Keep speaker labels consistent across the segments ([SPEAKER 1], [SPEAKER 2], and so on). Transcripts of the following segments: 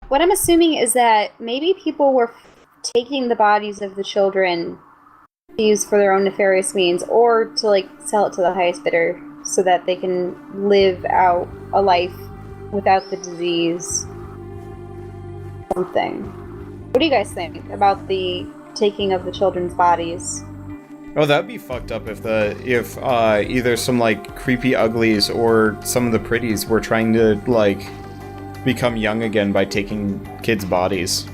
[SPEAKER 1] What I'm assuming is that maybe people were taking the bodies of the children to use for their own nefarious means, or to like sell it to the highest bidder so that they can live out a life without the disease. Something. What do you guys think about the taking of the children's bodies?
[SPEAKER 2] Oh, that'd be fucked up if either some like creepy uglies or some of the pretties were trying to like become young again by taking kids' bodies.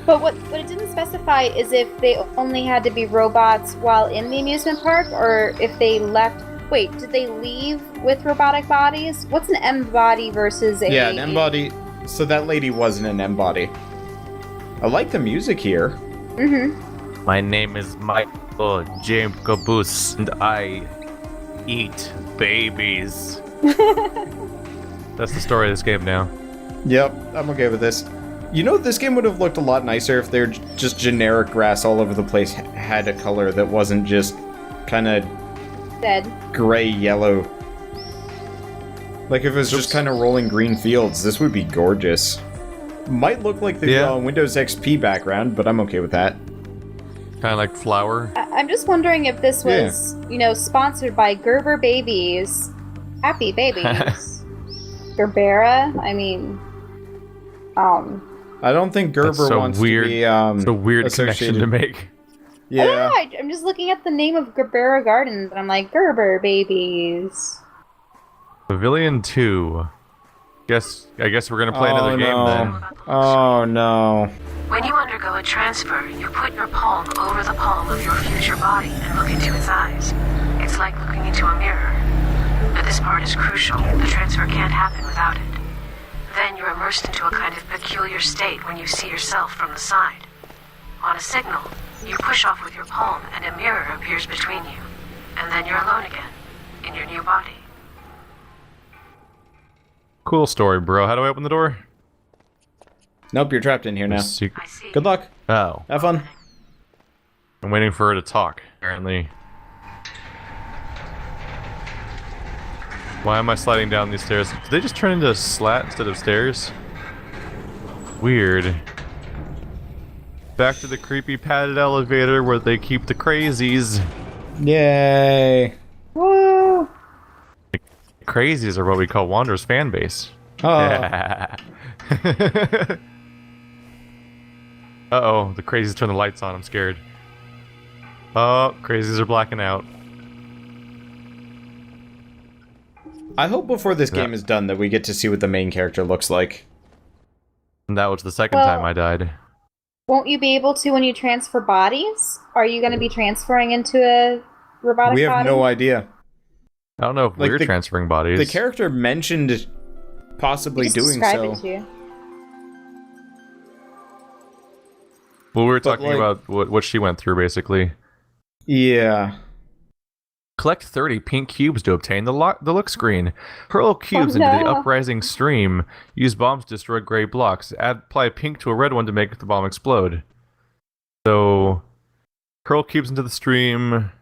[SPEAKER 1] But what it didn't specify is if they only had to be robots while in the amusement park, or if they left. Wait, did they leave with robotic bodies? What's an M body versus a...
[SPEAKER 2] Yeah, an M body. So that lady wasn't an M body. I like the music here.
[SPEAKER 3] My name is Michael James Caboose, and I eat babies. That's the story of this game now.
[SPEAKER 2] Yep, I'm okay with this. You know, this game would have looked a lot nicer if their just generic grass all over the place had a color that wasn't just kind of
[SPEAKER 1] dead,
[SPEAKER 2] gray, yellow. Like if it was just kind of rolling green fields, this would be gorgeous. Might look like the Windows XP background, but I'm okay with that.
[SPEAKER 3] Kind of like flour.
[SPEAKER 1] I'm just wondering if this was, sponsored by Gerber Babies. Happy Babies. Gerbera? I mean,
[SPEAKER 2] I don't think Gerber wants to be,
[SPEAKER 3] it's a weird
[SPEAKER 2] associated.
[SPEAKER 3] connection to make.
[SPEAKER 2] Yeah.
[SPEAKER 1] I don't know, I'm just looking at the name of Gerbera Gardens, and I'm like, Gerber Babies.
[SPEAKER 3] Pavilion 2. I guess we're gonna play another game then.
[SPEAKER 2] Oh no.
[SPEAKER 4] When you undergo a transfer, you put your palm over the palm of your future body and look into its eyes. It's like looking into a mirror. But this part is crucial. The transfer can't happen without it. Then you're immersed into a kind of peculiar state when you see yourself from the side. On a signal, you push off with your palm and a mirror appears between you. And then you're alone again, in your new body.
[SPEAKER 3] Cool story, bro. How do I open the door?
[SPEAKER 2] Nope, you're trapped in here now.
[SPEAKER 4] I see.
[SPEAKER 2] Good luck.
[SPEAKER 3] Oh.
[SPEAKER 2] Have fun.
[SPEAKER 3] I'm waiting for her to talk, apparently. Why am I sliding down these stairs? Did they just turn into a slat instead of stairs? Weird. Back to the creepy padded elevator where they keep the crazies.
[SPEAKER 2] Yay. Woo.
[SPEAKER 3] The crazies are what we call Wander's fan base.
[SPEAKER 2] Oh.
[SPEAKER 3] Yeah. Uh-oh, the crazies turn the lights on. I'm scared. Oh, crazies are blacking out.
[SPEAKER 2] I hope before this game is done that we get to see what the main character looks like.
[SPEAKER 3] And that was the second time I died.
[SPEAKER 1] Won't you be able to when you transfer bodies? Are you going to be transferring into a robotic body?
[SPEAKER 2] We have no idea.
[SPEAKER 3] I don't know if we're transferring bodies.
[SPEAKER 2] The character mentioned possibly doing so.
[SPEAKER 1] It to you.
[SPEAKER 3] Well, we were talking about what she went through, basically.
[SPEAKER 2] Yeah.
[SPEAKER 3] Collect 30 pink cubes to obtain the Lookscreen. Hurl cubes into the uprising stream. Use bombs to destroy gray blocks. Apply pink to a red one to make the bomb explode. So, hurl cubes into the stream.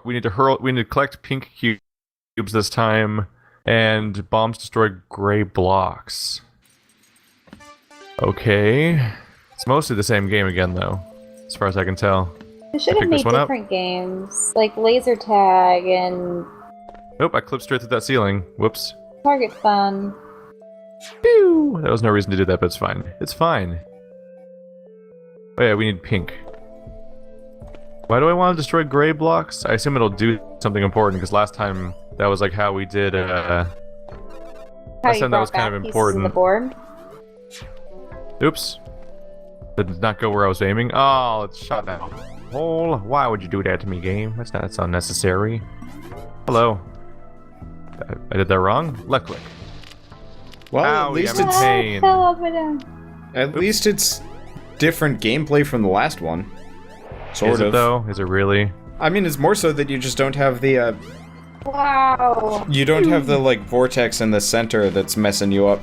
[SPEAKER 3] We need to collect pink cubes this time, and bombs destroy gray blocks. Okay, it's mostly the same game again, though, as far as I can tell.
[SPEAKER 1] They should have made different games, like laser tag and...
[SPEAKER 3] Nope, I clipped straight through that ceiling. Whoops.
[SPEAKER 1] Target fun.
[SPEAKER 3] Pew! There was no reason to do that, but it's fine. It's fine. Oh yeah, we need pink. Why do I want to destroy gray blocks? I assume it'll do something important, because last time that was like how we did, last time that was kind of important.
[SPEAKER 1] The board.
[SPEAKER 3] Oops. Did not go where I was aiming. Oh, it's shot down. Hole. Why would you do that to me, game? That's unnecessary. Hello. I did that wrong? Left click.
[SPEAKER 2] Well,
[SPEAKER 3] ow,
[SPEAKER 2] at least
[SPEAKER 3] I'm in pain.
[SPEAKER 2] At least it's different gameplay from the last one. Sort
[SPEAKER 3] Is
[SPEAKER 2] of.
[SPEAKER 3] it though? Is it really?
[SPEAKER 2] I mean, it's more so that you just don't have the
[SPEAKER 1] Wow.
[SPEAKER 2] you don't have the like vortex in the center that's messing you up.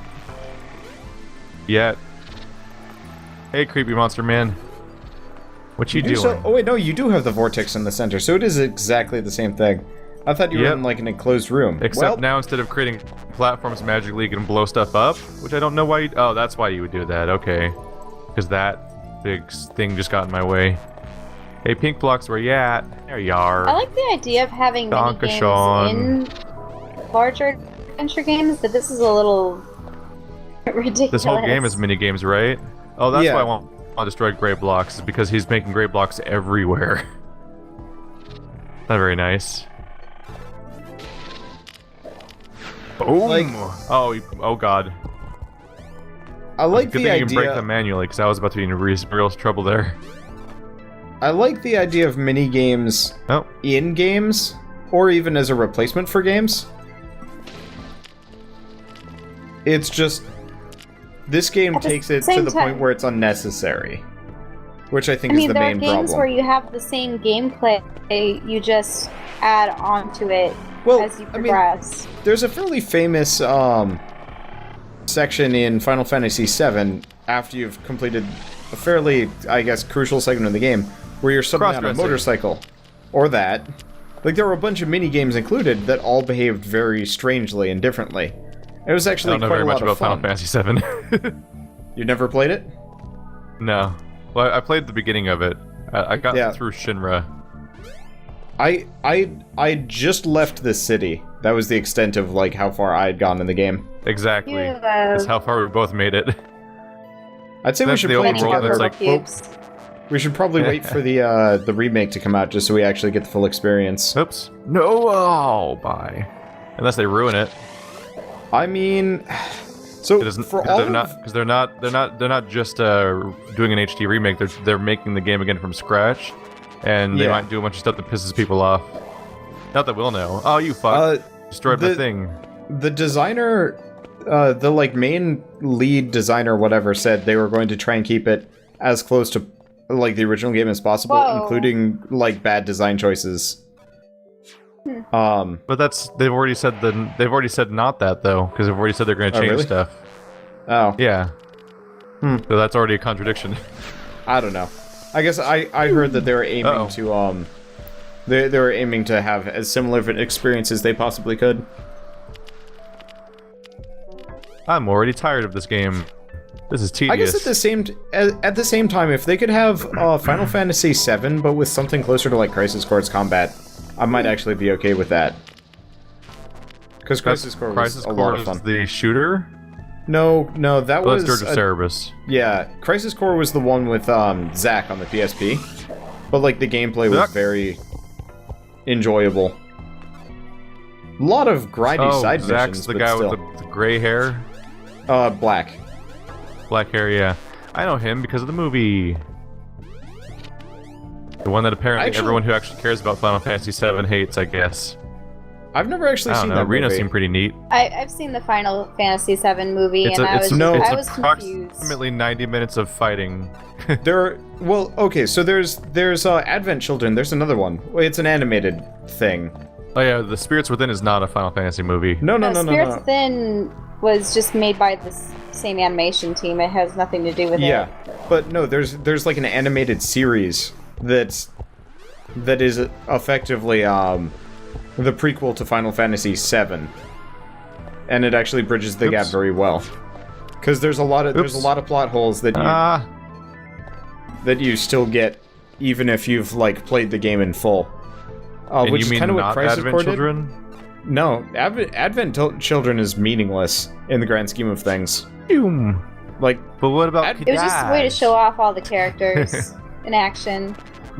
[SPEAKER 3] Yet. Hey, creepy monster man. What you doing?
[SPEAKER 2] Oh wait, no, you do have the vortex in the center, so it is exactly the same thing. I thought you were
[SPEAKER 3] Yep.
[SPEAKER 2] in like an enclosed room.
[SPEAKER 3] Except now, instead of creating platforms magically, you can blow stuff up, which I don't know why you... Oh, that's why you would do that, okay. Because that big thing just got in my way. Hey, pink blocks, where you at? There you are.
[SPEAKER 1] I like the idea of having mini games in larger adventure games, but this is a little ridiculous.
[SPEAKER 3] This whole game is mini games, right? Oh, that's
[SPEAKER 2] Yeah.
[SPEAKER 3] why I want to destroy gray blocks, is because he's making gray blocks everywhere. Not very nice. Boom!
[SPEAKER 2] Like-
[SPEAKER 3] oh god.
[SPEAKER 2] I like
[SPEAKER 3] Good
[SPEAKER 2] the
[SPEAKER 3] thing you can break
[SPEAKER 2] idea.
[SPEAKER 3] them manually, because I was about to be in real trouble there.
[SPEAKER 2] I like the idea of mini games
[SPEAKER 3] Oh,
[SPEAKER 2] in games, or even as a replacement for games. It's just this game
[SPEAKER 1] At the
[SPEAKER 2] takes it to
[SPEAKER 1] same
[SPEAKER 2] the
[SPEAKER 1] time-
[SPEAKER 2] point where it's unnecessary, which I think
[SPEAKER 1] I
[SPEAKER 2] is
[SPEAKER 1] mean,
[SPEAKER 2] the
[SPEAKER 1] there are
[SPEAKER 2] main
[SPEAKER 1] games
[SPEAKER 2] problem.
[SPEAKER 1] where you have the same gameplay, you just add onto it as you
[SPEAKER 2] I mean,
[SPEAKER 1] progress.
[SPEAKER 2] there's a fairly famous section in Final Fantasy VII after you've completed a fairly, I guess, crucial segment of the game where you're suddenly on a
[SPEAKER 3] Cross-dressing.
[SPEAKER 2] motorcycle, or that. Like, there were a bunch of mini games included that all behaved very strangely and differently. It was
[SPEAKER 3] I
[SPEAKER 2] actually
[SPEAKER 3] don't know
[SPEAKER 2] quite
[SPEAKER 3] very
[SPEAKER 2] a
[SPEAKER 3] much
[SPEAKER 2] lot of
[SPEAKER 3] about Final
[SPEAKER 2] fun.
[SPEAKER 3] Fantasy VII.
[SPEAKER 2] You never played it?
[SPEAKER 3] No. Well, I played the beginning of it. I got
[SPEAKER 2] Yeah.
[SPEAKER 3] through Shinra.
[SPEAKER 2] I just left this city. That was the extent of like how far I had gone in the game.
[SPEAKER 3] Exactly.
[SPEAKER 1] You,
[SPEAKER 3] That's how far we both made it.
[SPEAKER 2] I'd say we
[SPEAKER 3] That's
[SPEAKER 2] should
[SPEAKER 3] the
[SPEAKER 2] play
[SPEAKER 3] open
[SPEAKER 1] many
[SPEAKER 3] world
[SPEAKER 2] together.
[SPEAKER 3] that's
[SPEAKER 1] more
[SPEAKER 3] like,
[SPEAKER 1] cubes.
[SPEAKER 2] We should probably wait for the remake to come out just so we actually get the full experience.
[SPEAKER 3] Oops. No. Oh, bye. Unless they ruin it.
[SPEAKER 2] I mean, so
[SPEAKER 3] It doesn't.
[SPEAKER 2] for
[SPEAKER 3] Because
[SPEAKER 2] all
[SPEAKER 3] they're
[SPEAKER 2] of,
[SPEAKER 3] not. Because they're not just doing an HD remake. They're making the game again from scratch, and they
[SPEAKER 2] Yeah.
[SPEAKER 3] might do a bunch of stuff that pisses people off. Not that we'll know. Oh, you fuck! Destroyed my
[SPEAKER 2] the-
[SPEAKER 3] thing.
[SPEAKER 2] the designer, the like main lead designer, whatever, said they were going to try and keep it as close to like the original game as possible,
[SPEAKER 1] Whoa.
[SPEAKER 2] including like bad design choices.
[SPEAKER 3] But they've already said not that though, because they've already said they're going to
[SPEAKER 2] Oh,
[SPEAKER 3] change
[SPEAKER 2] really?
[SPEAKER 3] stuff.
[SPEAKER 2] Oh,
[SPEAKER 3] Yeah. So that's already a contradiction.
[SPEAKER 2] I don't know. I guess I heard that they were aiming
[SPEAKER 3] Uh-oh.
[SPEAKER 2] to they were aiming to have as similar of an experience as they possibly could.
[SPEAKER 3] I'm already tired of this game. This is tedious.
[SPEAKER 2] I guess at the same time, if they could have Final Fantasy VII, but with something closer to like Crisis Core's combat, I might actually be okay with that. Because Crisis Core was
[SPEAKER 3] Crisis
[SPEAKER 2] a lot
[SPEAKER 3] Core
[SPEAKER 2] of fun.
[SPEAKER 3] is the shooter.
[SPEAKER 2] No, that
[SPEAKER 3] Well,
[SPEAKER 2] was
[SPEAKER 3] that's Dirge of Cerberus.
[SPEAKER 2] yeah. Crisis Core was the one with Zack on the PSP, but like the gameplay was
[SPEAKER 3] Zack.
[SPEAKER 2] very enjoyable. A lot of grindy
[SPEAKER 3] Oh,
[SPEAKER 2] side
[SPEAKER 3] Zack's
[SPEAKER 2] missions,
[SPEAKER 3] the
[SPEAKER 2] but
[SPEAKER 3] guy
[SPEAKER 2] still.
[SPEAKER 3] with the gray hair,
[SPEAKER 2] Black.
[SPEAKER 3] black hair. Yeah, I know him because of the movie. The one that apparently
[SPEAKER 2] Actually-
[SPEAKER 3] everyone who actually cares about Final Fantasy VII hates, I guess.
[SPEAKER 2] I've never actually
[SPEAKER 3] I
[SPEAKER 2] seen
[SPEAKER 3] don't know.
[SPEAKER 2] that
[SPEAKER 3] Reno
[SPEAKER 2] movie.
[SPEAKER 3] seemed pretty neat.
[SPEAKER 1] I've seen the Final Fantasy VII movie,
[SPEAKER 3] It's
[SPEAKER 1] and I was I was confused.
[SPEAKER 3] approximately 90 minutes of fighting.
[SPEAKER 2] There are, well, okay, so there's Advent Children. There's another one. It's an animated thing.
[SPEAKER 3] Oh yeah, The Spirits Within is not a Final Fantasy movie.
[SPEAKER 2] No.
[SPEAKER 1] Spirits Within was just made by the same animation team. It has nothing to do with
[SPEAKER 2] Yeah,
[SPEAKER 1] it.
[SPEAKER 2] but no, there's like an animated series that is effectively the prequel to Final Fantasy VII, and it actually bridges the gap
[SPEAKER 3] Oops.
[SPEAKER 2] very well. Because there's a lot of plot holes that you still get even if you've like played the game in full.
[SPEAKER 3] And
[SPEAKER 2] Which
[SPEAKER 3] you
[SPEAKER 2] is
[SPEAKER 3] mean
[SPEAKER 2] kind of what
[SPEAKER 3] not
[SPEAKER 2] Crisis
[SPEAKER 3] Advent
[SPEAKER 2] Core did.
[SPEAKER 3] Children?
[SPEAKER 2] No, Advent Children is meaningless in the grand scheme of things.
[SPEAKER 3] Boom.
[SPEAKER 2] Like,
[SPEAKER 3] But what about?
[SPEAKER 1] It was just a way to show off all the characters in action.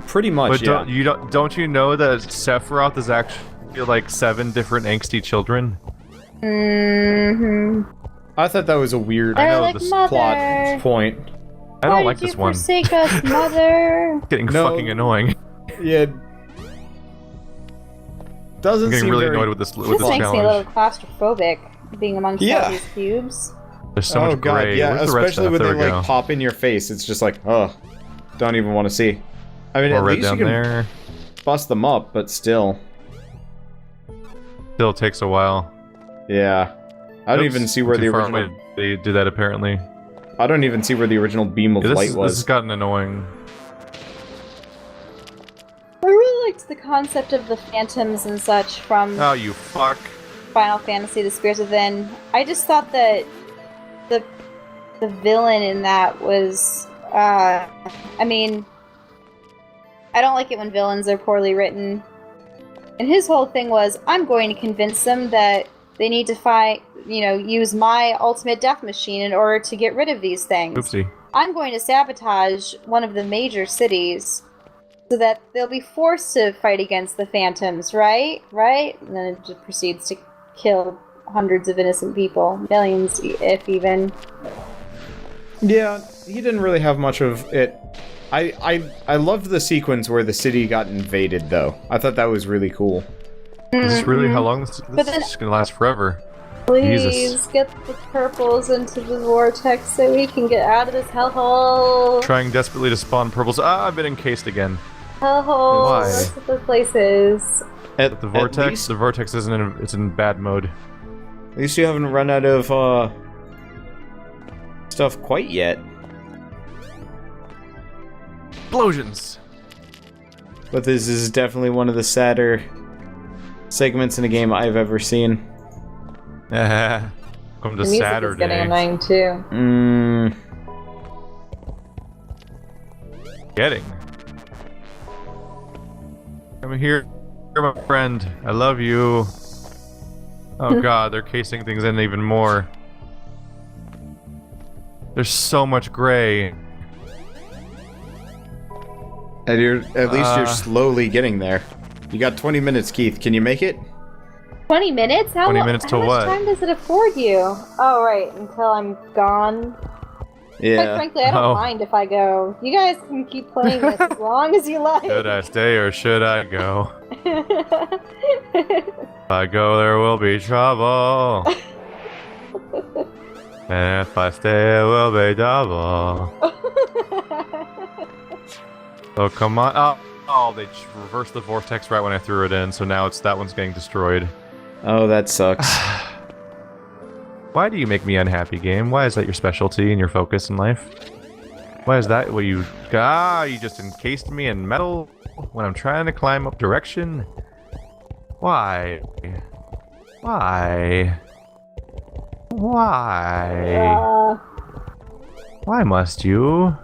[SPEAKER 2] pretty much,
[SPEAKER 3] But
[SPEAKER 2] yeah.
[SPEAKER 3] don't you know that Sephiroth is actually like 7 different angsty children?
[SPEAKER 1] Mm-hmm.
[SPEAKER 2] I thought that was a weird
[SPEAKER 1] They're
[SPEAKER 3] know
[SPEAKER 1] like,
[SPEAKER 3] this
[SPEAKER 1] Mother,
[SPEAKER 2] plot point.
[SPEAKER 3] I
[SPEAKER 1] why
[SPEAKER 3] don't like
[SPEAKER 1] did
[SPEAKER 3] this
[SPEAKER 1] you
[SPEAKER 3] one.
[SPEAKER 1] forsake us, Mother?
[SPEAKER 3] Getting
[SPEAKER 2] No.
[SPEAKER 3] fucking annoying.
[SPEAKER 2] Yeah. Doesn't
[SPEAKER 3] I'm getting
[SPEAKER 2] seem
[SPEAKER 3] really
[SPEAKER 2] very...
[SPEAKER 3] annoyed with this
[SPEAKER 1] This
[SPEAKER 3] with this
[SPEAKER 1] makes me a little
[SPEAKER 3] challenge.
[SPEAKER 1] claustrophobic, being amongst
[SPEAKER 2] Yeah.
[SPEAKER 1] all these cubes.
[SPEAKER 3] There's so
[SPEAKER 2] oh
[SPEAKER 3] much
[SPEAKER 2] god,
[SPEAKER 3] gray.
[SPEAKER 2] yeah,
[SPEAKER 3] Where's the red
[SPEAKER 2] especially
[SPEAKER 3] stuff?
[SPEAKER 2] when
[SPEAKER 3] There
[SPEAKER 2] they
[SPEAKER 3] we
[SPEAKER 2] like
[SPEAKER 3] go.
[SPEAKER 2] pop in your face. It's just like, don't even want to see. I mean,
[SPEAKER 3] More
[SPEAKER 2] at
[SPEAKER 3] red
[SPEAKER 2] least you
[SPEAKER 3] down
[SPEAKER 2] can
[SPEAKER 3] there.
[SPEAKER 2] bust them up, but still.
[SPEAKER 3] Still takes a while.
[SPEAKER 2] Yeah. I don't
[SPEAKER 3] Oops,
[SPEAKER 2] even see where the
[SPEAKER 3] too far
[SPEAKER 2] original...
[SPEAKER 3] away to do that apparently.
[SPEAKER 2] I don't even see where the original beam of
[SPEAKER 3] Yeah,
[SPEAKER 2] light
[SPEAKER 3] this
[SPEAKER 2] was.
[SPEAKER 3] has gotten annoying.
[SPEAKER 1] I really liked the concept of the phantoms and such from
[SPEAKER 3] Oh, you fuck.
[SPEAKER 1] Final Fantasy: The Spirits Within. I just thought that the villain in that was, I mean, I don't like it when villains are poorly written. And his whole thing was, I'm going to convince them that they need to use my ultimate death machine in order to get rid of these things.
[SPEAKER 3] Oopsie.
[SPEAKER 1] I'm going to sabotage one of the major cities so that they'll be forced to fight against the phantoms, right? Right? And then it just proceeds to kill hundreds of innocent people. Millions, if even.
[SPEAKER 2] Yeah, he didn't really have much of it. I loved the sequence where the city got invaded, though. I thought that was really cool.
[SPEAKER 3] Is this really how long this is going to last forever?
[SPEAKER 1] Please
[SPEAKER 3] Jesus.
[SPEAKER 1] get the purples into the vortex so we can get out of this hellhole.
[SPEAKER 3] Trying desperately to spawn purples. Ah, I've been encased again.
[SPEAKER 1] Hellhole.
[SPEAKER 3] Why?
[SPEAKER 1] That's what the place is.
[SPEAKER 2] At
[SPEAKER 3] The vortex?
[SPEAKER 2] least,
[SPEAKER 3] The vortex isn't in, it's in bad mode.
[SPEAKER 2] at least you haven't run out of stuff quite yet.
[SPEAKER 3] Explosions!
[SPEAKER 2] But this is definitely one of the sadder segments in a game I've ever seen.
[SPEAKER 3] Come to
[SPEAKER 1] The music
[SPEAKER 3] Saturday.
[SPEAKER 1] is getting annoying too.
[SPEAKER 3] Getting. Come here, my friend. I love you. Oh god, they're casing things in even more. There's so much gray.
[SPEAKER 2] And at least you're slowly getting there. You got 20 minutes, Keith. Can you make it?
[SPEAKER 1] 20 minutes?
[SPEAKER 3] 20 minutes to
[SPEAKER 1] how
[SPEAKER 3] what?
[SPEAKER 1] much time does it afford you? Oh, right, until I'm gone. Quite
[SPEAKER 2] Yeah.
[SPEAKER 1] frankly, I don't mind if I go. You guys can keep playing this as long as you like.
[SPEAKER 3] Should I stay or should I go? If I go, there will be trouble. And if I stay, it will be double. Oh, come on. Oh, they reversed the vortex right when I threw it in, so now that one's getting destroyed.
[SPEAKER 2] Oh, that sucks.
[SPEAKER 3] Why do you make me unhappy, game? Why is that your specialty and your focus in life? Why is that what you... you just encased me in metal when I'm trying to climb up direction? Why? Why? Why? Why must you?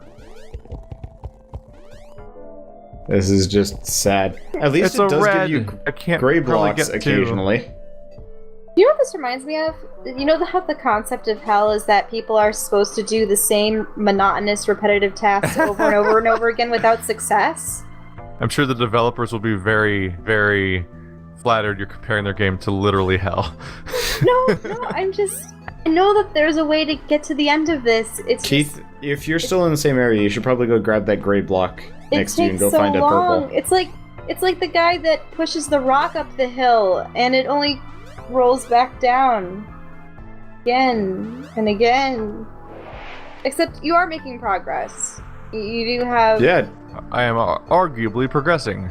[SPEAKER 2] This is just sad. At least
[SPEAKER 3] It's
[SPEAKER 2] it
[SPEAKER 3] a
[SPEAKER 2] does
[SPEAKER 3] red.
[SPEAKER 2] give you
[SPEAKER 3] I can't
[SPEAKER 2] gray
[SPEAKER 3] probably
[SPEAKER 2] blocks
[SPEAKER 3] get
[SPEAKER 2] occasionally.
[SPEAKER 1] You know what this reminds me of? You know how the concept of hell is that people are supposed to do the same monotonous, repetitive tasks over and over and over again without success?
[SPEAKER 3] I'm sure the developers will be very, very flattered you're comparing their game to literally hell.
[SPEAKER 1] No, I know that there's a way to get to the end of this. It's
[SPEAKER 2] Keith, if you're still in the same area, you should probably go grab that gray block next to you and go find a purple.
[SPEAKER 1] It's like the guy that pushes the rock up the hill and it only rolls back down again and again. Except you are making progress. You do have...
[SPEAKER 2] Yeah,
[SPEAKER 3] I am arguably progressing.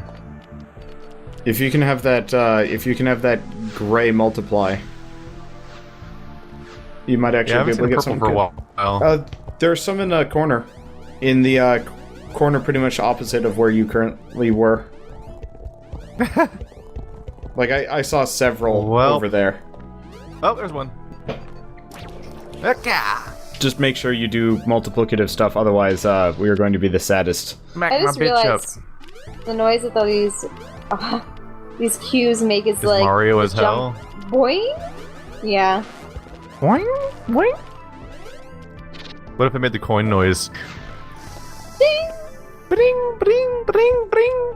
[SPEAKER 2] if you can have that gray multiply, you might
[SPEAKER 3] Yeah, I
[SPEAKER 2] actually
[SPEAKER 3] haven't
[SPEAKER 2] be
[SPEAKER 3] seen
[SPEAKER 2] able to get
[SPEAKER 3] purple
[SPEAKER 2] some
[SPEAKER 3] for a while.
[SPEAKER 2] There's some in the corner. In the corner pretty much opposite of where you currently were. Like, I saw several over there.
[SPEAKER 3] Oh, there's one.
[SPEAKER 2] Just make sure you do multiplicative stuff, otherwise we are going to be the saddest.
[SPEAKER 3] Smack
[SPEAKER 1] I
[SPEAKER 3] my
[SPEAKER 1] just
[SPEAKER 3] bitch up.
[SPEAKER 1] realized the noise that these cues make is
[SPEAKER 3] Is
[SPEAKER 1] like...
[SPEAKER 3] Mario as
[SPEAKER 1] jump-
[SPEAKER 3] hell?
[SPEAKER 1] Boing? Yeah.
[SPEAKER 3] Boing, boing. What if I made the coin noise?
[SPEAKER 1] Ding!
[SPEAKER 3] Bring, bring, bring, bring.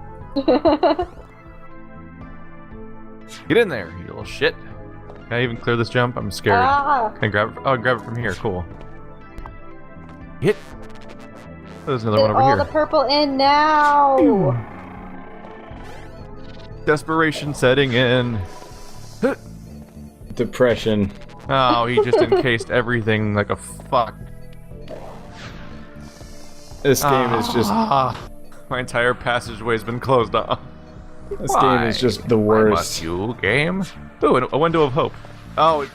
[SPEAKER 3] Get in there, you little shit. Can I even clear this jump? I'm scared. Can I grab it? Oh, grab it from here. Cool. Hit. There's another
[SPEAKER 1] Get
[SPEAKER 3] one over
[SPEAKER 1] all
[SPEAKER 3] here.
[SPEAKER 1] the purple in now!
[SPEAKER 3] Desperation setting in.
[SPEAKER 2] Depression.
[SPEAKER 3] Oh, he just encased everything like a fuck.
[SPEAKER 2] This game is just...
[SPEAKER 3] My entire passageway's been closed off.
[SPEAKER 2] This game is just the
[SPEAKER 3] Why
[SPEAKER 2] worst.
[SPEAKER 3] must you, game? Ooh, a window of hope. Oh,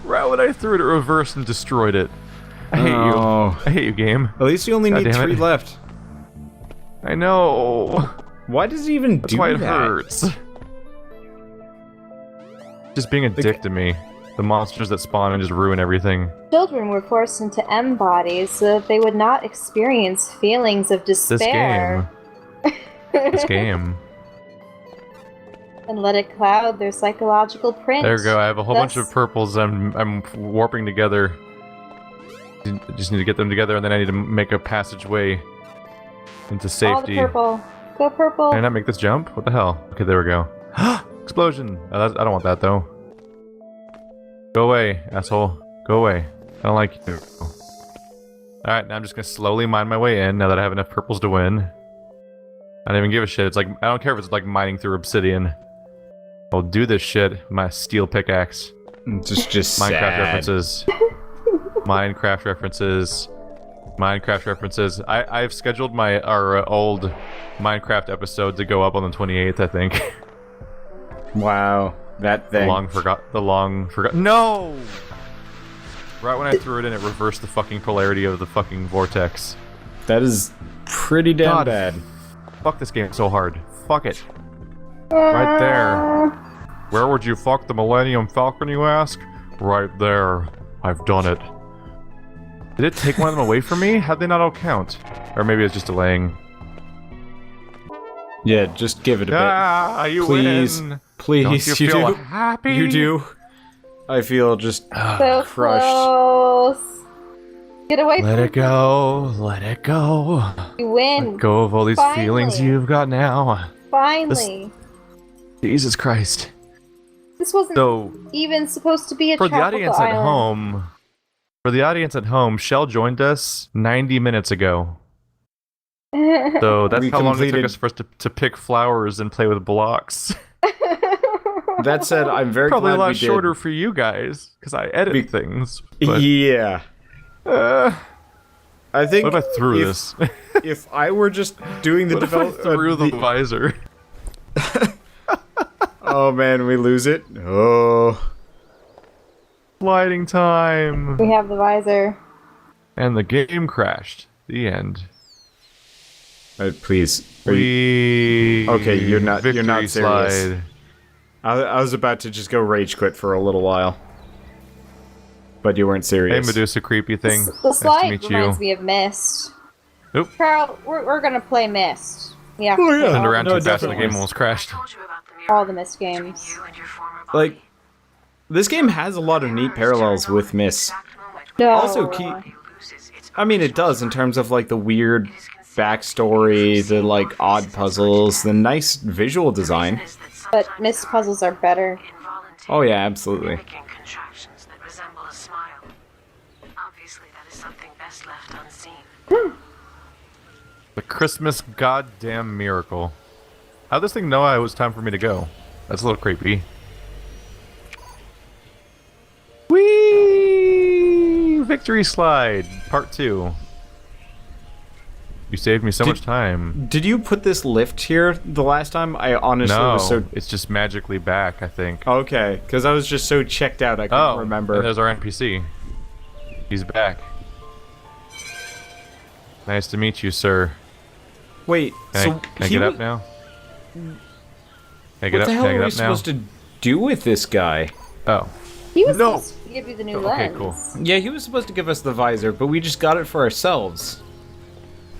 [SPEAKER 3] right when I threw it, it reversed and destroyed it. I hate you. I hate you, game.
[SPEAKER 2] At least you only
[SPEAKER 3] God
[SPEAKER 2] need
[SPEAKER 3] damn
[SPEAKER 2] 3
[SPEAKER 3] it.
[SPEAKER 2] left.
[SPEAKER 3] I know.
[SPEAKER 2] Why does he even
[SPEAKER 3] That's
[SPEAKER 2] do
[SPEAKER 3] why
[SPEAKER 2] that?
[SPEAKER 3] it hurts. Just being a dick to me. The monsters that spawn and just ruin everything.
[SPEAKER 1] Children were forced into M bodies so that they would not experience feelings of despair.
[SPEAKER 3] This game.
[SPEAKER 1] And let it cloud their psychological print.
[SPEAKER 3] There we go. I have a whole bunch
[SPEAKER 1] Thus-
[SPEAKER 3] of purples I'm warping together. I just need to get them together, and then I need to make a passageway into safety.
[SPEAKER 1] All the purple. Go purple.
[SPEAKER 3] Can I not make this jump? What the hell? Okay, there we go. Explosion! I don't want that, though. Go away, asshole. Go away. I don't like you. Alright, now I'm just gonna slowly mine my way in, now that I have enough purples to win. I don't even give a shit. It's like, I don't care if it's like mining through obsidian. I'll do this shit with my steel pickaxe.
[SPEAKER 2] It's just
[SPEAKER 3] Minecraft
[SPEAKER 2] sad.
[SPEAKER 3] references. Minecraft references. Minecraft references. I've scheduled our old Minecraft episode to go up on the 28th, I think.
[SPEAKER 2] Wow, that thing.
[SPEAKER 3] The long forgot. No! Right when I threw it in, it reversed the fucking polarity of the fucking vortex.
[SPEAKER 2] That is pretty damn
[SPEAKER 3] God.
[SPEAKER 2] bad.
[SPEAKER 3] Fuck this game so hard. Fuck it. Right there. Where would you fuck the Millennium Falcon, you ask? Right there. I've done it. Did it take one of them away from me? How'd they not all count? Or maybe it's just delaying.
[SPEAKER 2] Yeah, just give it a
[SPEAKER 3] Ah, you
[SPEAKER 2] Please.
[SPEAKER 3] win.
[SPEAKER 2] Please,
[SPEAKER 3] Don't you
[SPEAKER 2] you
[SPEAKER 3] feel
[SPEAKER 2] do.
[SPEAKER 3] happy?
[SPEAKER 2] You do. I feel just
[SPEAKER 1] So
[SPEAKER 2] crushed.
[SPEAKER 1] close. Get away
[SPEAKER 3] Let
[SPEAKER 1] from
[SPEAKER 3] it go. Let it go.
[SPEAKER 1] You win.
[SPEAKER 3] Let go of all these
[SPEAKER 1] Finally.
[SPEAKER 3] feelings you've got now.
[SPEAKER 1] Finally.
[SPEAKER 3] Jesus Christ.
[SPEAKER 1] This wasn't
[SPEAKER 3] So,
[SPEAKER 1] even supposed to be a
[SPEAKER 3] for the
[SPEAKER 1] tropical
[SPEAKER 3] audience at
[SPEAKER 1] island.
[SPEAKER 3] home, Shell joined us 90 minutes ago. So that's
[SPEAKER 2] We
[SPEAKER 3] how long it
[SPEAKER 2] completed-
[SPEAKER 3] took us for us to pick flowers and play with blocks.
[SPEAKER 2] That said, I'm very
[SPEAKER 3] Probably
[SPEAKER 2] glad
[SPEAKER 3] a lot
[SPEAKER 2] we did.
[SPEAKER 3] shorter for you guys, because I edit things. But,
[SPEAKER 2] Yeah. I think
[SPEAKER 3] what if I threw
[SPEAKER 2] if,
[SPEAKER 3] this?
[SPEAKER 2] if I were just doing the
[SPEAKER 3] What if I
[SPEAKER 2] development,
[SPEAKER 3] threw the visor?
[SPEAKER 2] oh man, we lose it. Oh,
[SPEAKER 3] Sliding time!
[SPEAKER 1] We have the visor.
[SPEAKER 3] And the game crashed. The end.
[SPEAKER 2] please. Are you- Okay, you're not
[SPEAKER 3] Victory
[SPEAKER 2] serious.
[SPEAKER 3] slide.
[SPEAKER 2] I was about to just go rage quit for a little while, but you weren't
[SPEAKER 3] Hey,
[SPEAKER 2] serious.
[SPEAKER 3] Medusa, creepy thing.
[SPEAKER 1] The
[SPEAKER 3] Nice to
[SPEAKER 1] slide
[SPEAKER 3] meet
[SPEAKER 1] reminds
[SPEAKER 3] you.
[SPEAKER 1] me of Mist.
[SPEAKER 3] Oop.
[SPEAKER 1] Carl, we're gonna play Mist. Yeah.
[SPEAKER 2] Oh, yeah.
[SPEAKER 3] Turned around
[SPEAKER 2] No,
[SPEAKER 3] too fast and the
[SPEAKER 2] definitely.
[SPEAKER 3] game almost crashed.
[SPEAKER 4] I told you about the mirror
[SPEAKER 1] All the Mist
[SPEAKER 4] between
[SPEAKER 1] games.
[SPEAKER 4] you and your former
[SPEAKER 2] Like,
[SPEAKER 4] body.
[SPEAKER 2] this game has a lot of neat parallels with Myst.
[SPEAKER 1] No.
[SPEAKER 2] Also, I mean, it does in terms of like the weird backstory, the like odd puzzles, the nice visual design.
[SPEAKER 1] But Mist puzzles are better.
[SPEAKER 2] Oh yeah, absolutely.
[SPEAKER 4] Mimicking contractions that resemble a smile. Obviously, that is something best left unseen.
[SPEAKER 3] The Christmas goddamn miracle. How'd this thing know it was time for me to go? That's a little creepy. Whee! Victory slide, part 2. You saved me so much time.
[SPEAKER 2] Did you put this lift here the last time? I honestly
[SPEAKER 3] No,
[SPEAKER 2] was so
[SPEAKER 3] it's just magically back, I think.
[SPEAKER 2] okay, because I was just so checked out I couldn't
[SPEAKER 3] Oh,
[SPEAKER 2] remember.
[SPEAKER 3] and there's our NPC. He's back. Nice to meet you, sir.
[SPEAKER 2] Wait,
[SPEAKER 3] Can,
[SPEAKER 2] so
[SPEAKER 3] can I get up now? Can I get
[SPEAKER 2] what
[SPEAKER 3] up?
[SPEAKER 2] the hell
[SPEAKER 3] Can I
[SPEAKER 2] are
[SPEAKER 3] get
[SPEAKER 2] we
[SPEAKER 3] up now?
[SPEAKER 2] supposed to do with this guy?
[SPEAKER 3] Oh.
[SPEAKER 1] He was
[SPEAKER 3] No.
[SPEAKER 1] supposed to give you the new
[SPEAKER 3] Okay,
[SPEAKER 1] lens.
[SPEAKER 3] cool.
[SPEAKER 2] Yeah, he was supposed to give us the visor, but we just got it for ourselves.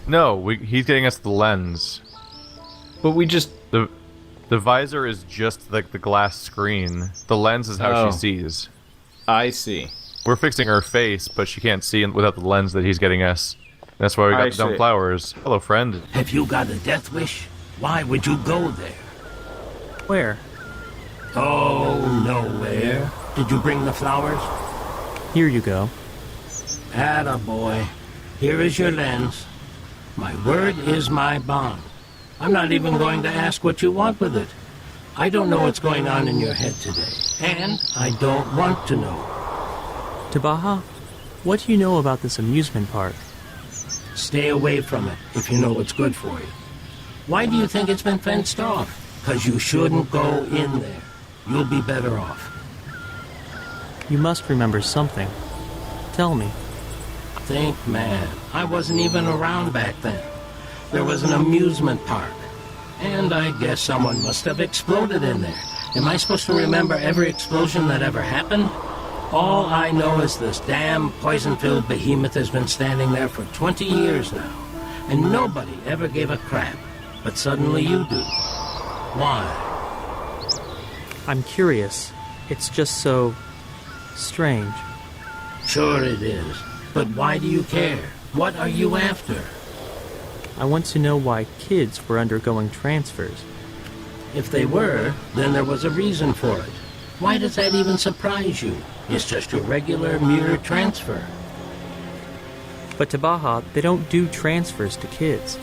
[SPEAKER 3] No, he's getting us the lens.
[SPEAKER 2] But we just
[SPEAKER 3] The visor is just like the glass screen. The lens is how
[SPEAKER 2] Oh.
[SPEAKER 3] she sees.
[SPEAKER 2] I see.
[SPEAKER 3] We're fixing her face, but she can't see without the lens that he's getting us. That's why we
[SPEAKER 2] I
[SPEAKER 3] got the dumb
[SPEAKER 2] see.
[SPEAKER 3] flowers. Hello, friend.
[SPEAKER 5] Have you got a death wish? Why would you go there?
[SPEAKER 6] Where?
[SPEAKER 5] Oh, nowhere. Did you bring the flowers?
[SPEAKER 6] Here you go.
[SPEAKER 5] Attaboy. Here is your lens. My word is my bond. I'm not even going to ask what you want with it. I don't know what's going on in your head today, and I don't want to know.
[SPEAKER 6] Tabaha, what do you know about this amusement park?
[SPEAKER 5] Stay away from it if you know what's good for you. Why do you think it's been fenced off? Because you shouldn't go in there. You'll be better off.
[SPEAKER 6] You must remember something. Tell me.
[SPEAKER 5] Think, man. I wasn't even around back then. There was an amusement park. And I guess someone must have exploded in there. Am I supposed to remember every explosion that ever happened? All I know is this damn poison-filled behemoth has been standing there for 20 years now. And nobody ever gave a crap. But suddenly you do. Why?
[SPEAKER 6] I'm curious. It's just so strange.
[SPEAKER 5] Sure it is. But why do you care? What are you after?
[SPEAKER 6] I want to know why kids were undergoing transfers.
[SPEAKER 5] If they were, then there was a reason for it. Why does that even surprise you? It's just your regular mere transfer.
[SPEAKER 6] But to Baja, they don't do transfers to kids.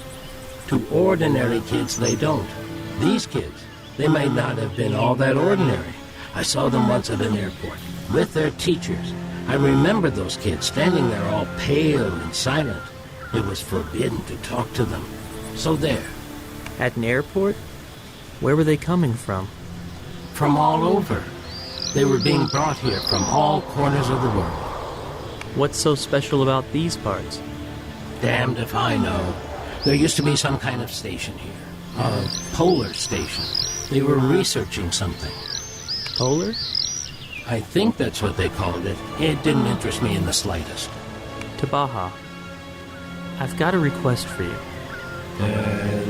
[SPEAKER 5] To ordinary kids, they don't. These kids, they might not have been all that ordinary. I saw them once at an airport, with their teachers. I remember those kids standing there all pale and silent. It was forbidden to talk to them. So there.
[SPEAKER 6] At an airport? Where were they coming from?
[SPEAKER 5] From all over. They were being brought here from all corners of the world.
[SPEAKER 6] What's so special about these parts?
[SPEAKER 5] Damned if I know. There used to be some kind of station here. A polar station. They were researching something.
[SPEAKER 6] Polar?
[SPEAKER 5] I think that's what they called it. It didn't interest me in the slightest.
[SPEAKER 6] To Baja, I've got a request for you.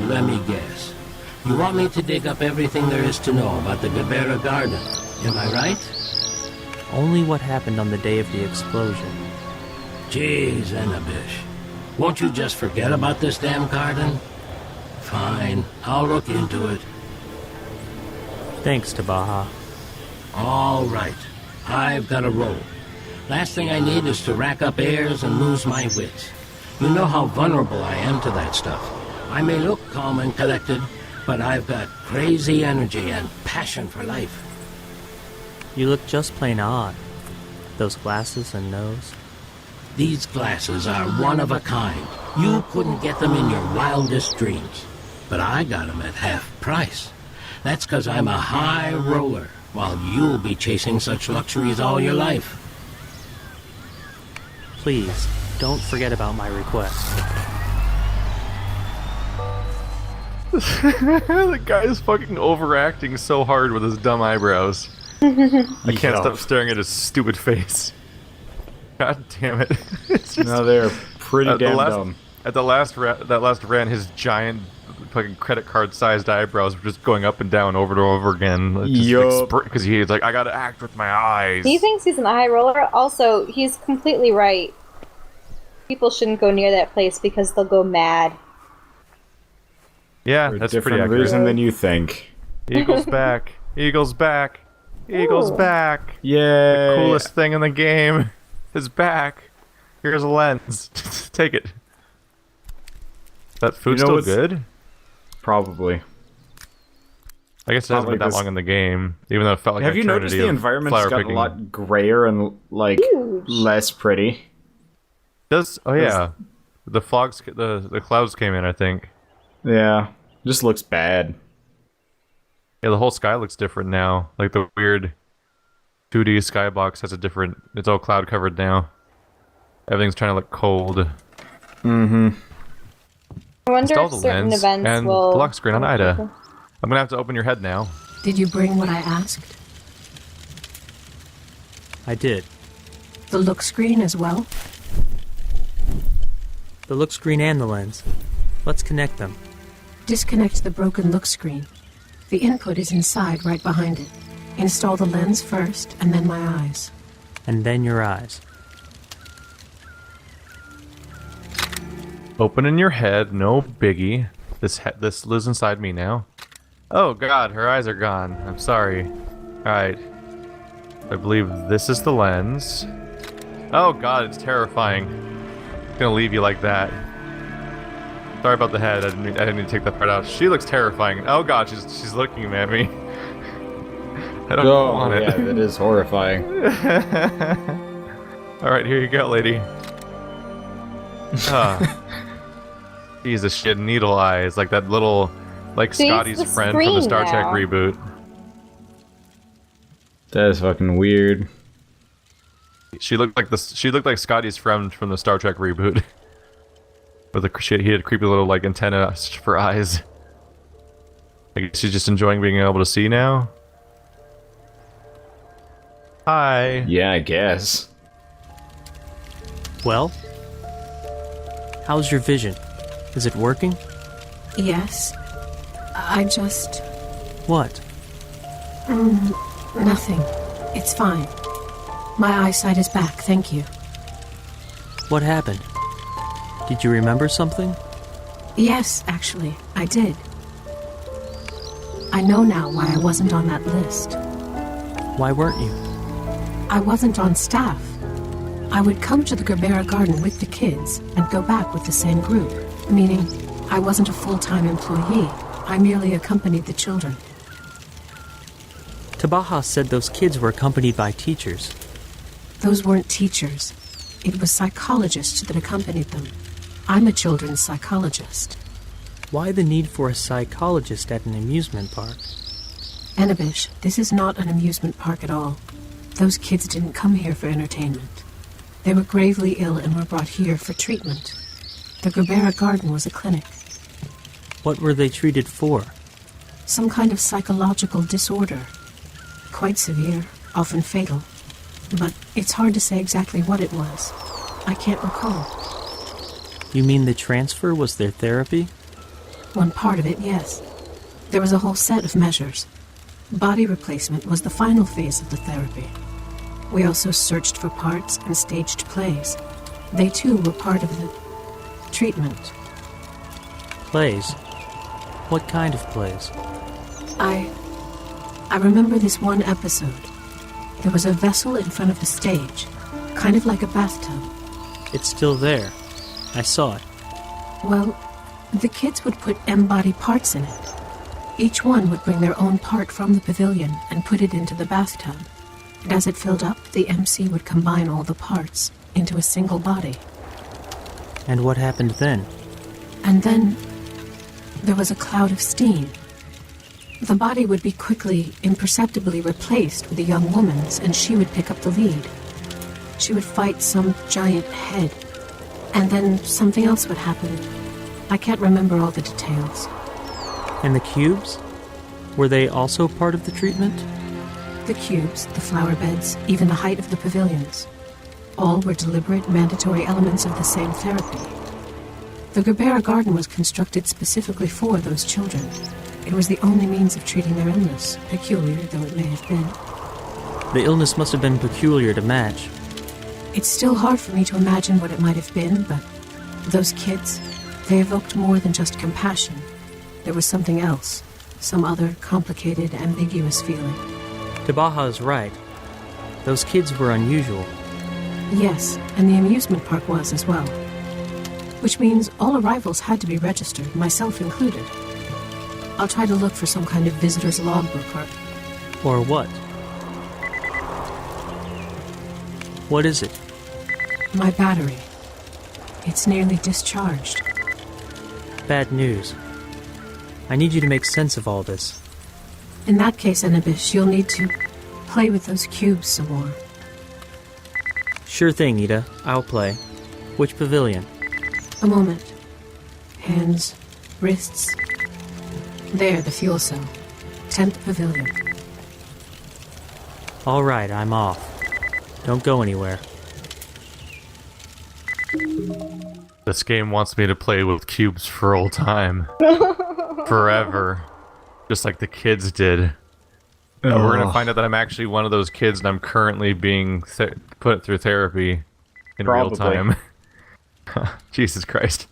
[SPEAKER 5] Let me guess. You want me to dig up everything there is to know about the Gabera Garden. Am I right?
[SPEAKER 6] Only what happened on the day of the explosion.
[SPEAKER 5] Jeez, Anabish. Won't you just forget about this damn garden? Fine, I'll look into it.
[SPEAKER 6] Thanks, to Baja.
[SPEAKER 5] All right. I've got to roll. Last thing I need is to rack up airs and lose my wits. You know how vulnerable I am to that stuff. I may look calm and collected, but I've got crazy energy and passion for life.
[SPEAKER 6] You look just plain odd. Those glasses and nose.
[SPEAKER 5] These glasses are one of a kind. You couldn't get them in your wildest dreams. But I got them at half price. That's because I'm a high roller, while you'll be chasing such luxuries all your life.
[SPEAKER 6] Please, don't forget about my request.
[SPEAKER 3] The guy is fucking overacting so hard with his dumb eyebrows. I can't stop staring at his stupid face. God damn it. It's just,
[SPEAKER 2] No, they're pretty damn dumb.
[SPEAKER 3] At that last rant, his giant fucking credit card sized eyebrows were just going up and down over and over again. Because he's like, I gotta act with my eyes.
[SPEAKER 1] He thinks he's an high roller. Also, he's completely right. People shouldn't go near that place because they'll go mad.
[SPEAKER 3] Yeah,
[SPEAKER 2] For a
[SPEAKER 3] that's pretty
[SPEAKER 2] different
[SPEAKER 3] accurate.
[SPEAKER 2] reason than you think.
[SPEAKER 3] Eagle's back. Eagle's back. Eagle's
[SPEAKER 1] Ooh.
[SPEAKER 3] back.
[SPEAKER 2] Yay!
[SPEAKER 3] The coolest thing in the game is back. Here's a lens. Take it. That food's still good?
[SPEAKER 2] Probably.
[SPEAKER 3] I guess it hasn't been that long in the game, even though it felt like
[SPEAKER 2] Have
[SPEAKER 3] an
[SPEAKER 2] you noticed
[SPEAKER 3] eternity
[SPEAKER 2] the
[SPEAKER 3] of
[SPEAKER 2] environment's
[SPEAKER 3] flower
[SPEAKER 2] gotten
[SPEAKER 3] picking.
[SPEAKER 2] a lot grayer and, like,
[SPEAKER 1] Huge.
[SPEAKER 2] less pretty?
[SPEAKER 3] Oh yeah, the fogs, the clouds came in. I think.
[SPEAKER 2] Yeah. Just looks bad.
[SPEAKER 3] Yeah, the whole sky looks different now. Like the weird 2D skybox has a different. It's all cloud covered now. Everything's trying to look cold.
[SPEAKER 2] Mm-hmm.
[SPEAKER 1] I wonder
[SPEAKER 3] Install
[SPEAKER 1] if
[SPEAKER 3] the
[SPEAKER 1] certain
[SPEAKER 3] lens
[SPEAKER 1] events
[SPEAKER 3] and
[SPEAKER 1] will...
[SPEAKER 3] the lock screen on Ida. I'm gonna have to open your head now.
[SPEAKER 4] Did you bring what I asked?
[SPEAKER 6] I did.
[SPEAKER 4] The look screen as well?
[SPEAKER 6] The look screen and the lens. Let's connect them.
[SPEAKER 4] Disconnect the broken look screen. The input is inside, right behind it. Install the lens first, and then my eyes.
[SPEAKER 6] And then your eyes.
[SPEAKER 3] Open in your head, no biggie. This lives inside me now. Oh god, her eyes are gone. I'm sorry. Alright. I believe this is the lens. Oh god, it's terrifying. I'm gonna leave you like that. Sorry about the head, I didn't need to take that part out. She looks terrifying. Oh god, she's looking at me. I don't want it.
[SPEAKER 2] Yeah, that is horrifying.
[SPEAKER 3] Alright, here you go, lady. Jesus, she had needle eyes, like that little, like
[SPEAKER 1] See, it's
[SPEAKER 3] Scotty's
[SPEAKER 1] the
[SPEAKER 3] friend from the
[SPEAKER 1] screen
[SPEAKER 3] Star Trek
[SPEAKER 1] now.
[SPEAKER 3] reboot.
[SPEAKER 2] That is fucking weird.
[SPEAKER 3] She looked like Scotty's friend from the Star Trek reboot. With he had creepy little like antenna for eyes. I guess you're just enjoying being able to see now? Hi.
[SPEAKER 2] Yeah, I guess.
[SPEAKER 6] Well? How's your vision? Is it working?
[SPEAKER 7] Yes. I just...
[SPEAKER 6] What?
[SPEAKER 7] Nothing. It's fine. My eyesight is back, thank you.
[SPEAKER 6] What happened? Did you remember something?
[SPEAKER 7] Yes, actually, I did. I know now why I wasn't on that list.
[SPEAKER 6] Why weren't you?
[SPEAKER 7] I wasn't on staff. I would come to the Gerbera Garden with the kids and go back with the same group, meaning I wasn't a full-time employee. I merely accompanied the children.
[SPEAKER 6] Tabaha said those kids were accompanied by teachers.
[SPEAKER 7] Those weren't teachers. It was psychologists that accompanied them. I'm a children's psychologist.
[SPEAKER 6] Why the need for a psychologist at an amusement park?
[SPEAKER 7] Anabish, this is not an amusement park at all. Those kids didn't come here for entertainment. They were gravely ill and were brought here for treatment. The Gerbera Garden was a clinic.
[SPEAKER 6] What were they treated for?
[SPEAKER 7] Some kind of psychological disorder. Quite severe, often fatal. But it's hard to say exactly what it was. I can't recall.
[SPEAKER 6] You mean the transfer was their therapy?
[SPEAKER 7] One part of it, yes. There was a whole set of measures. Body replacement was the final phase of the therapy. We also searched for parts and staged plays. They too were part of the treatment.
[SPEAKER 6] Plays? What kind of plays?
[SPEAKER 7] I remember this one episode. There was a vessel in front of the stage, kind of like a bathtub.
[SPEAKER 6] It's still there. I saw it.
[SPEAKER 7] Well, the kids would put M-body parts in it. Each one would bring their own part from the pavilion and put it into the bathtub. And as it filled up, the MC would combine all the parts into a single body.
[SPEAKER 6] And what happened then?
[SPEAKER 7] And then there was a cloud of steam. The body would be quickly, imperceptibly replaced with a young woman's, and she would pick up the lead. She would fight some giant head, and then something else would happen. I can't remember all the details.
[SPEAKER 6] And the cubes? Were they also part of the treatment?
[SPEAKER 7] The cubes, the flower beds, even the height of the pavilions. All were deliberate, mandatory elements of the same therapy. The Gerbera Garden was constructed specifically for those children. It was the only means of treating their illness, peculiar though it may have been.
[SPEAKER 6] The illness must have been peculiar to match.
[SPEAKER 7] It's still hard for me to imagine what it might have been, but those kids, they evoked more than just compassion. There was something else, some other complicated, ambiguous feeling.
[SPEAKER 6] Tabaha is right. Those kids were unusual.
[SPEAKER 7] Yes, and the amusement park was as well. Which means all arrivals had to be registered, myself included. I'll try to look for some kind of visitor's logbook
[SPEAKER 6] Or what? What is it?
[SPEAKER 7] My battery. It's nearly discharged.
[SPEAKER 6] Bad news. I need you to make sense of all this.
[SPEAKER 7] In that case, Anabish, you'll need to play with those cubes some more.
[SPEAKER 6] Sure thing, Ida. I'll play. Which pavilion?
[SPEAKER 7] A moment. Hands, wrists. There, the fuel cell. 10th pavilion.
[SPEAKER 6] All right, I'm off. Don't go anywhere.
[SPEAKER 3] This game wants me to play with cubes for all time. Forever. Just like the kids did. And we're gonna find out that I'm actually one of those kids and I'm currently being put through therapy in real
[SPEAKER 2] Probably.
[SPEAKER 3] time. Jesus Christ.